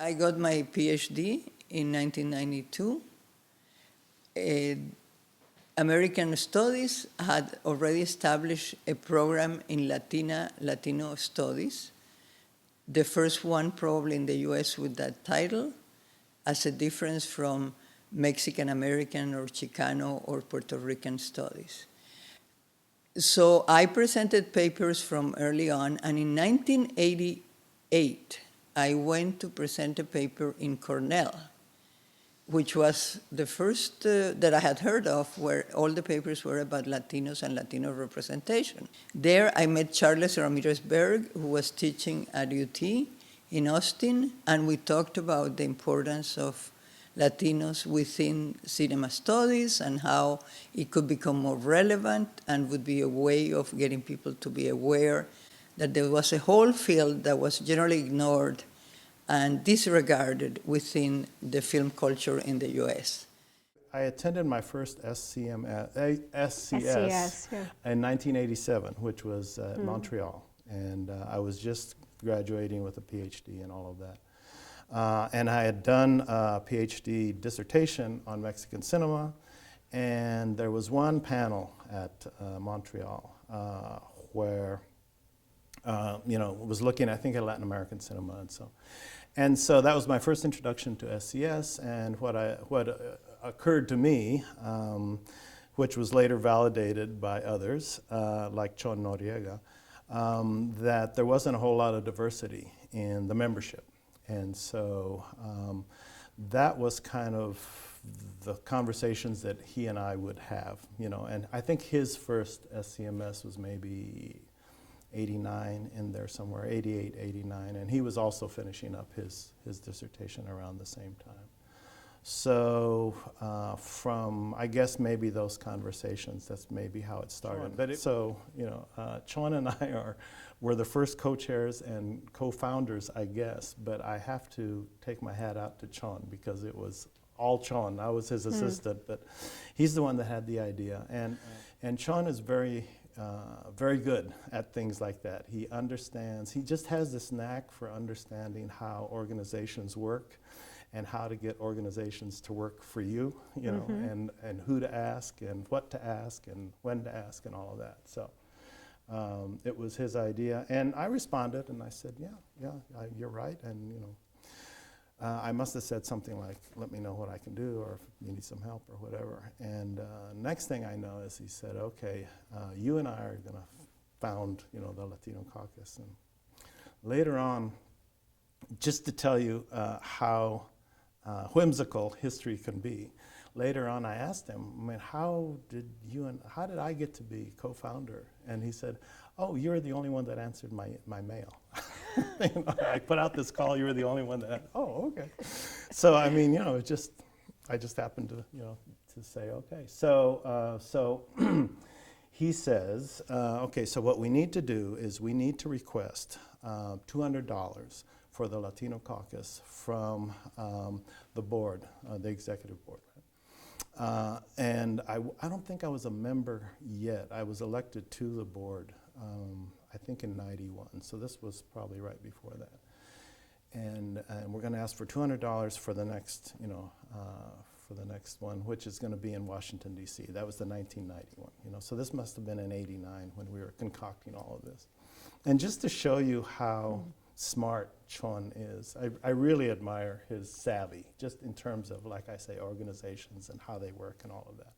I got my PhD in 1992. American Studies had already established a program in Latino Studies, the first one probably in the US with that title, as a difference from Mexican American or Chicano or Puerto Rican studies. So I presented papers from early on, and in 1988, I went to present a paper in Cornell, which was the first that I had heard of, where all the papers were about Latinos and Latino representation. There I met Charles Ramirez-Berg, who was teaching at UT in Austin, and we talked about the importance of Latinos within cinema studies and how it could become more relevant and would be a way of getting people to be aware that there was a whole field that was generally ignored and disregarded within the film culture in the US. I attended my first SCMS, SCS, yeah. in 1987, which was at Montreal. And I was just graduating with a PhD and all of that. And I had done a PhD dissertation on Mexican cinema, and there was one panel at Montreal where, was looking, I think, at Latin American cinema and so that was my first introduction to SCS, and what occurred to me, which was later validated by others, like Chon Noriega, that there wasn't a whole lot of diversity in the membership. And so that was kind of the conversations that he and I would have, and I think his first SCMS was maybe 89 in there somewhere, 88, 89, and he was also finishing up his dissertation around the same time. So from, I guess, maybe those conversations, that's maybe how it started. Chon and I were the first co-chairs and co-founders, I guess, but I have to take my hat out to Chon because it was all Chon. I was his assistant, but he's the one that had the idea. And Chon is very good at things like that. He understands, he just has this knack for understanding how organizations work and how to get organizations to work for you, and who to ask and what to ask and when to ask and all of that. So it was his idea, and I responded and I said, you're right, and I must have said something like, let me know what I can do, or if you need some help or whatever. And next thing I know is he said, okay, you and I are gonna found, the Latino Caucus. And later on, just to tell you how whimsical history can be, later on I asked him, how did I get to be co-founder? And he said, oh, you're the only one that answered my mail. I put out this call, you were the only one that, oh, okay. So, I just happened to, to say, okay. So he says, okay, so what we need to do is we need to request $200 for the Latino Caucus from the board, the executive board. And I don't think I was a member yet. I was elected to the board, I think in '91. So this was probably right before that. And we're going to ask for $200 for the next, for the next one, which is going to be in Washington, D.C. That was the 1991. So this must have been in '89 when we were concocting all of this. And just to show you how smart Chon is, I really admire his savvy, just in terms of, like I say, organizations and how they work and all of that.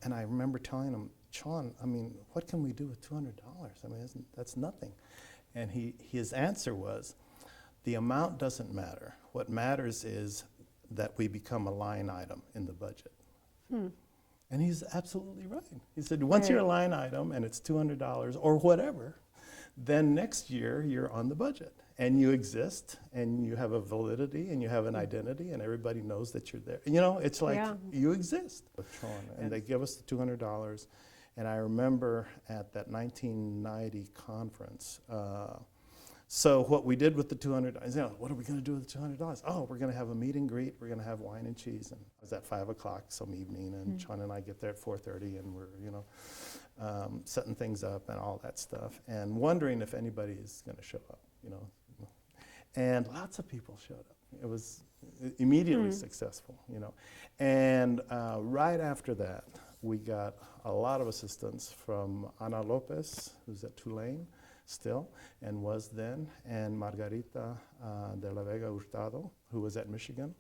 And I remember telling him, Chon, what can we do with $200? That's nothing. And his answer was, the amount doesn't matter. What matters is that we become a line item in the budget. And he's absolutely right. He said, once you're a line item and it's $200 or whatever, then next year you're on the budget and you exist and you have a validity and you have an identity and everybody knows that you're there. It's like you exist. And they give us the $200. And I remember at that 1990 conference, so what we did with the $200, what are we going to do with the $200? Oh, we're going to have a meet and greet. We're going to have wine and cheese. And it was at 5 o'clock some evening, and Chon and I get there at 4:30, and we're, setting things up and all that stuff, and wondering if anybody is going to show up, and lots of people showed up. It was immediately successful, you know. And right after that, we got a lot of assistance from Ana Lopez, who's at Tulane still, and was then, and Margarita de la Vega Hurtado, who was at Michigan.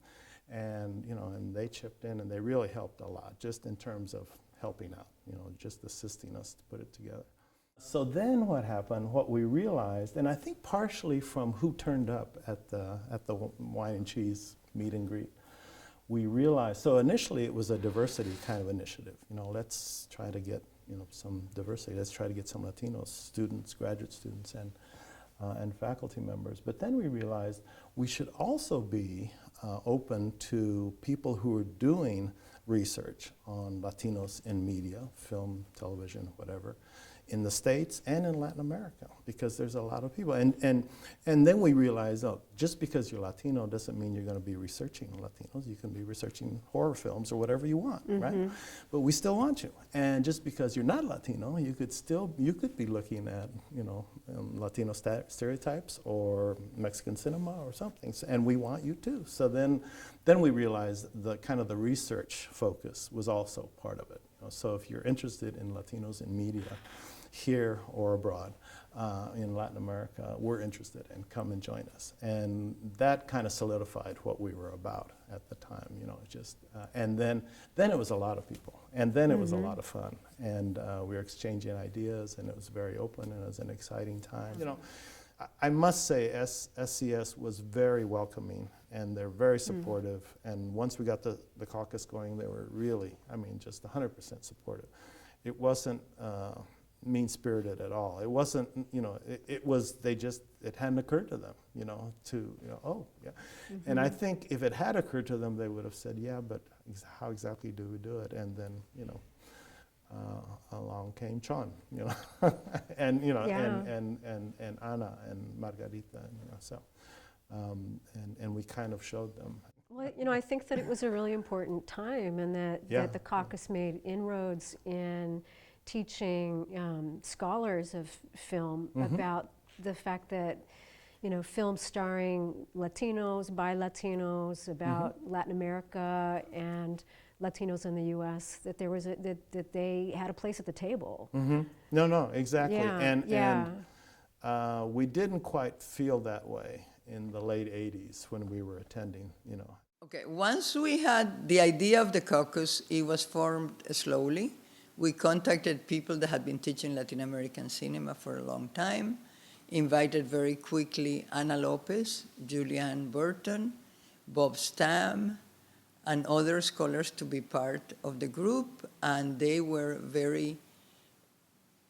And, you know, and they chipped in and they really helped a lot, just in terms of helping out, you know, just assisting us to put it together. So then what happened, what we realized, and I think partially from who turned up at the wine and cheese meet and greet, we realized, so initially it was a diversity kind of initiative. You know, let's try to get, you know, some diversity. Let's try to get some Latino students, graduate students, and faculty members. But then we realized we should also be open to people who are doing research on Latinos in media, film, television, whatever, in the States and in Latin America, because there's a lot of people. And then we realized, oh, just because you're Latino doesn't mean you're going to be researching Latinos. You can be researching horror films or whatever you want, right? But we still want you. And just because you're not Latino, you could be looking at, you know, Latino stereotypes or Mexican cinema or something. And we want you too. So then we realized the kind of the research focus was also part of it. You know, so if you're interested in Latinos in media, here or abroad, in Latin America, we're interested, and come and join us. And that kind of solidified what we were about at the time, you know, just, and then it was a lot of people, and then it was a lot of fun, and we were exchanging ideas, and it was very open, and it was an exciting time. You know, I must say SCS was very welcoming, and they're very supportive, and once we got the caucus going, they were really, I mean, just 100% supportive. It wasn't mean-spirited at all. It wasn't, you know, it hadn't occurred to them, you know, oh, yeah. And I think if it had occurred to them, they would have said, yeah, but how exactly do we do it? And then, you know, along came Chon, you know, and, you know, and Ana and Margarita, you know, so, and we kind of showed them. Well, you know, I think that it was a really important time, and that the caucus made inroads in teaching scholars of film about the fact that, you know, film starring Latinos, by Latinos, about Latin America and Latinos in the U.S., that there was that they had a place at the table. No, exactly. Yeah, and we didn't quite feel that way in the late 80s when we were attending, you know. Okay, once we had the idea of the caucus, it was formed slowly. We contacted people that had been teaching Latin American cinema for a long time, invited very quickly Ana Lopez, Julianne Burton, Bob Stamm, and other scholars to be part of the group, and they were very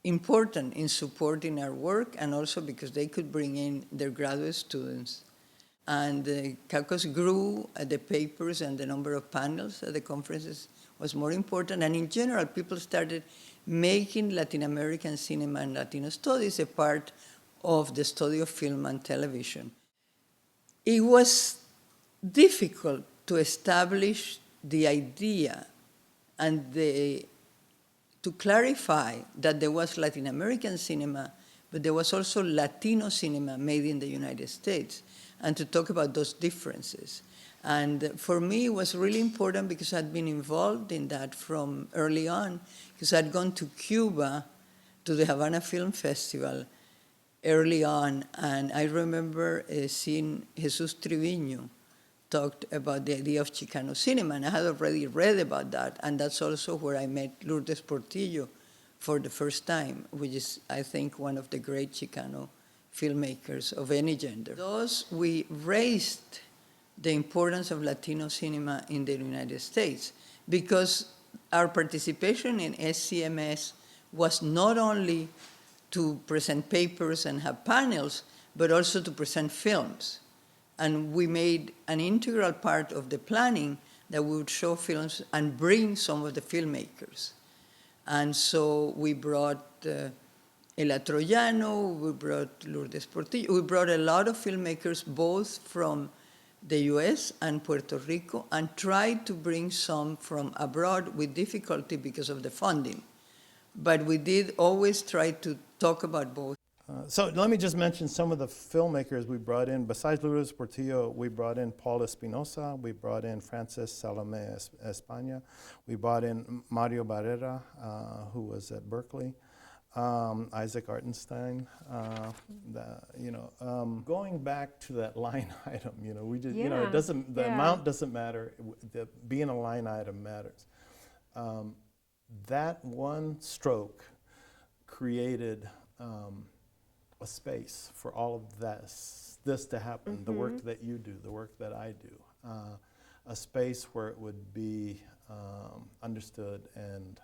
important in supporting our work, and also because they could bring in their graduate students. And the caucus grew, the papers and the number of panels at the conferences was more important, and in general, people started making Latin American cinema and Latino studies a part of the study of film and television. It was difficult to establish the idea and to clarify that there was Latin American cinema, but there was also Latino cinema made in the United States, and to talk about those differences. And for me, it was really important because I'd been involved in that from early on, because I'd gone to Cuba, to the Havana Film Festival early on, and I remember seeing Jesus Triviño talked about the idea of Chicano cinema, and I had already read about that, and that's also where I met Lourdes Portillo for the first time, which is, I think, one of the great Chicano filmmakers of any gender. Thus, we raised the importance of Latino cinema in the United States, because our participation in SCMS was not only to present papers and have panels, but also to present films. And we made an integral part of the planning that we would show films and bring some of the filmmakers. And so we brought Ela Troyano, we brought Lourdes Portillo, we brought a lot of filmmakers, both from the US and Puerto Rico, and tried to bring some from abroad with difficulty because of the funding. But we did always try to talk about both. So let me just mention some of the filmmakers we brought in. Besides Lourdes Portillo, we brought in Paul Espinosa, we brought in Frances Salome España, we brought in Mario Barrera, who was at Berkeley, Isaac Artenstein. Going back to that line item, we just, it doesn't, the amount doesn't matter. Being a line item matters. That one stroke created a space for all of this to happen, the work that you do, the work that I do, a space where it would be understood and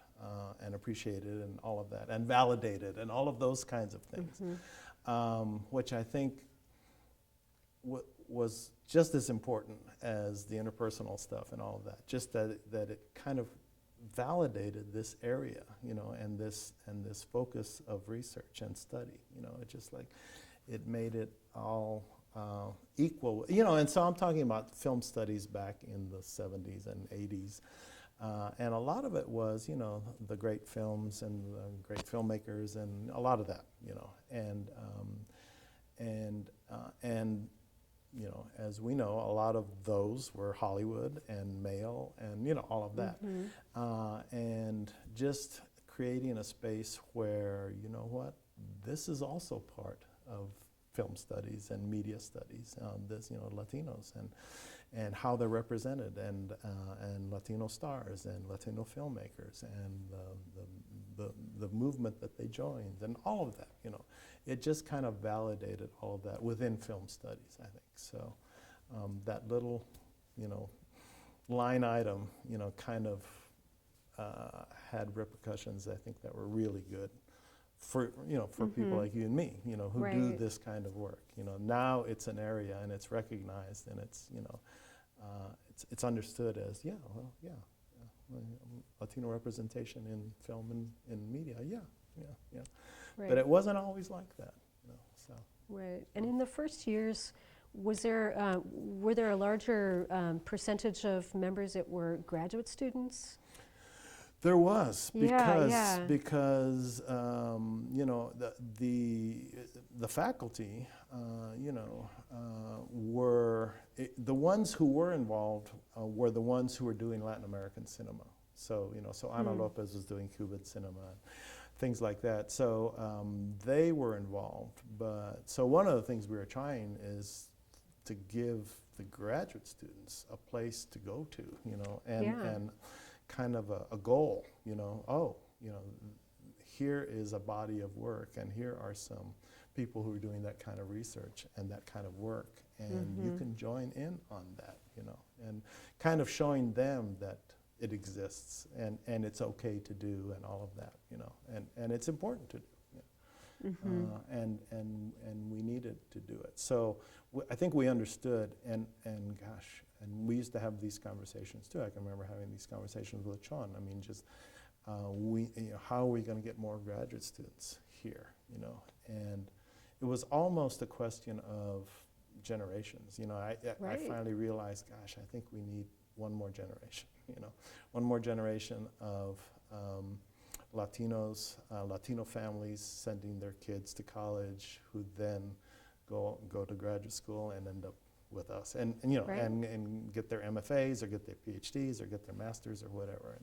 appreciated and all of that, and validated and all of those kinds of things, which I think was just as important as the interpersonal stuff and all of that, just that it kind of validated this area, and this focus of research and study. It just it made it all equal. And so I'm talking about film studies back in the 70s and 80s, and a lot of it was, the great films and the great filmmakers and a lot of that, and as we know, a lot of those were Hollywood and male and, all of that. And just creating a space where, this is also part of film studies and media studies, Latinos and how they're represented, and Latino stars and Latino filmmakers and the movement that they joined and all of that, It just kind of validated all of that within film studies, I think. So that little, line item, kind of had repercussions, I think, that were really good for, for people like you and me, who do this kind of work. Now it's an area and it's recognized and it's, it's understood as, Latino representation in film and in media, Right. But it wasn't always like that, so. Right, and in the first years, were there a larger percentage of members that were graduate students? There was, because the faculty, were the ones who were involved were the ones who were doing Latin American cinema. So so Ana Lopez was doing Cuban cinema, things like that. So they were involved. But so one of the things we were trying is to give the graduate students a place to go to, and kind of a goal, here is a body of work, and here are some people who are doing that kind of research and that kind of work, and you can join in on that, and kind of showing them that it exists and it's okay to do and all of that, and it's important to do. And we needed to do it. So I think we understood, and we used to have these conversations too. I can remember having these conversations with Chon. I mean, just how are we going to get more graduate students here? And it was almost a question of generations. I finally realized, gosh, I think we need one more generation. One more generation of Latinos, Latino families sending their kids to college, who then go to graduate school and end up with us, and and get their MFAs or get their PhDs or get their masters or whatever.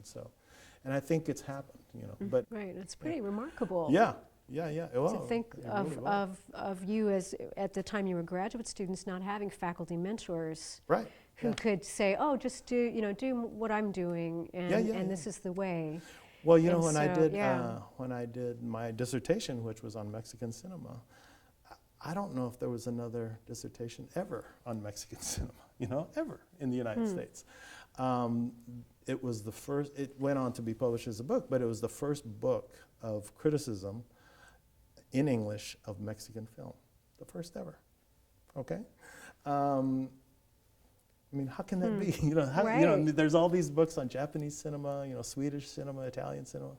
And I think it's happened, But right, it's pretty remarkable. Yeah. To think of you as at the time you were graduate students not having faculty mentors, right? Who could say, oh, just do what I'm doing, and this is the way. Well, when I did my dissertation, which was on Mexican cinema, I don't know if there was another dissertation ever on Mexican cinema, ever in the United States. It was the first, it went on to be published as a book, but it was the first book of criticism in English of Mexican film, the first ever, okay? I mean, how can that be? There's all these books on Japanese cinema, Swedish cinema, Italian cinema.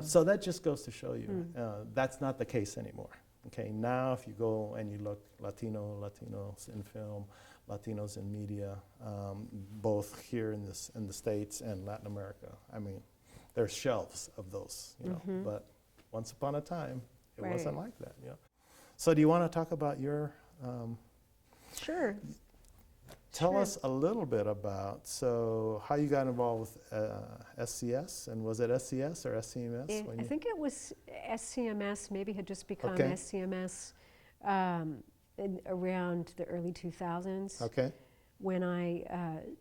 So that just goes to show you that's not the case anymore. Okay, now if you go and you look Latinos in film, Latinos in media, both here in the States and Latin America. I mean, there's shelves of those, but once upon a time, It Right. wasn't like that. Yeah. So do you want to talk about your? Sure. Tell Sure. us a little bit about how you got involved with SCS, and was it SCS or SCMS? I think it was SCMS, maybe had just become Okay. SCMS around the early 2000s. Okay. When I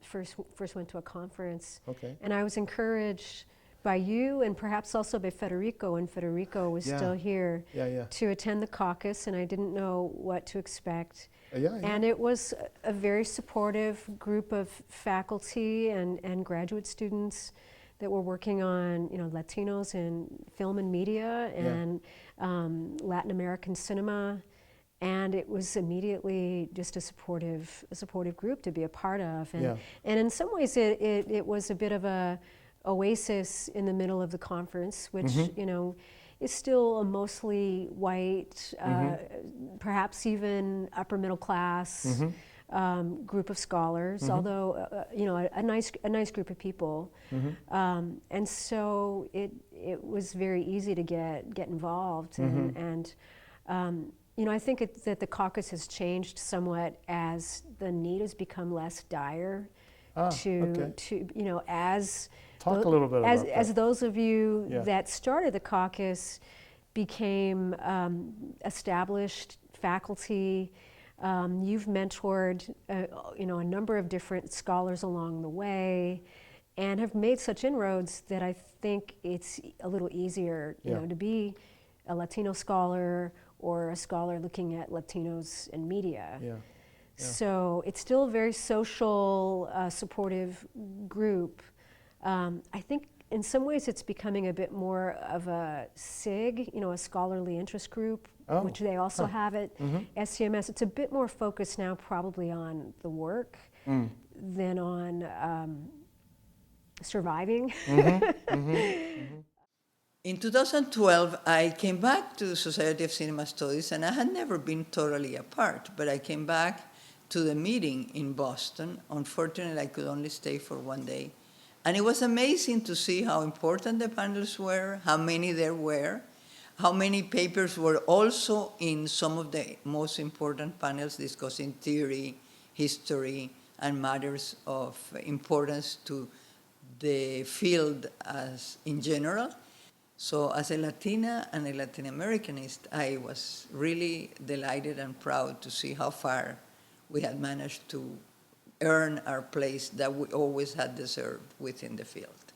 first went to a conference. Okay. And I was encouraged by you and perhaps also by Federico, when Federico was Yeah. still here, Yeah. to attend the caucus, and I didn't know what to expect. Yeah. And it was a very supportive group of faculty and graduate students that were working on, Latinos in film and media and Latin American cinema. And it was immediately just a supportive group to be a part of. And in some ways it was a bit of a oasis in the middle of the conference, which, is still a mostly white, perhaps even upper middle class group of scholars, although, a nice group of people. And so it was very easy to get involved. And I think that the caucus has changed somewhat as the need has become less dire. As talk a little bit about that. As those of you Yeah. that started the caucus became established faculty, you've mentored a number of different scholars along the way, and have made such inroads that I think it's a little easier, to be a Latino scholar or a scholar looking at Latinos in media. Yeah. So it's still a very social, supportive group. I think in some ways it's becoming a bit more of a SIG, a scholarly interest group, which they also have at SCMS. It's a bit more focused now probably on the work than on surviving. In 2012, I came back to the Society of Cinema Studies, and I had never been totally apart, but I came back to the meeting in Boston. Unfortunately, I could only stay for one day. And it was amazing to see how important the panels were, how many there were, how many papers were also in some of the most important panels discussing theory, history, and matters of importance to the field as in general. So as a Latina and a Latin Americanist, I was really delighted and proud to see how far we had managed to earn our place that we always had deserved within the field.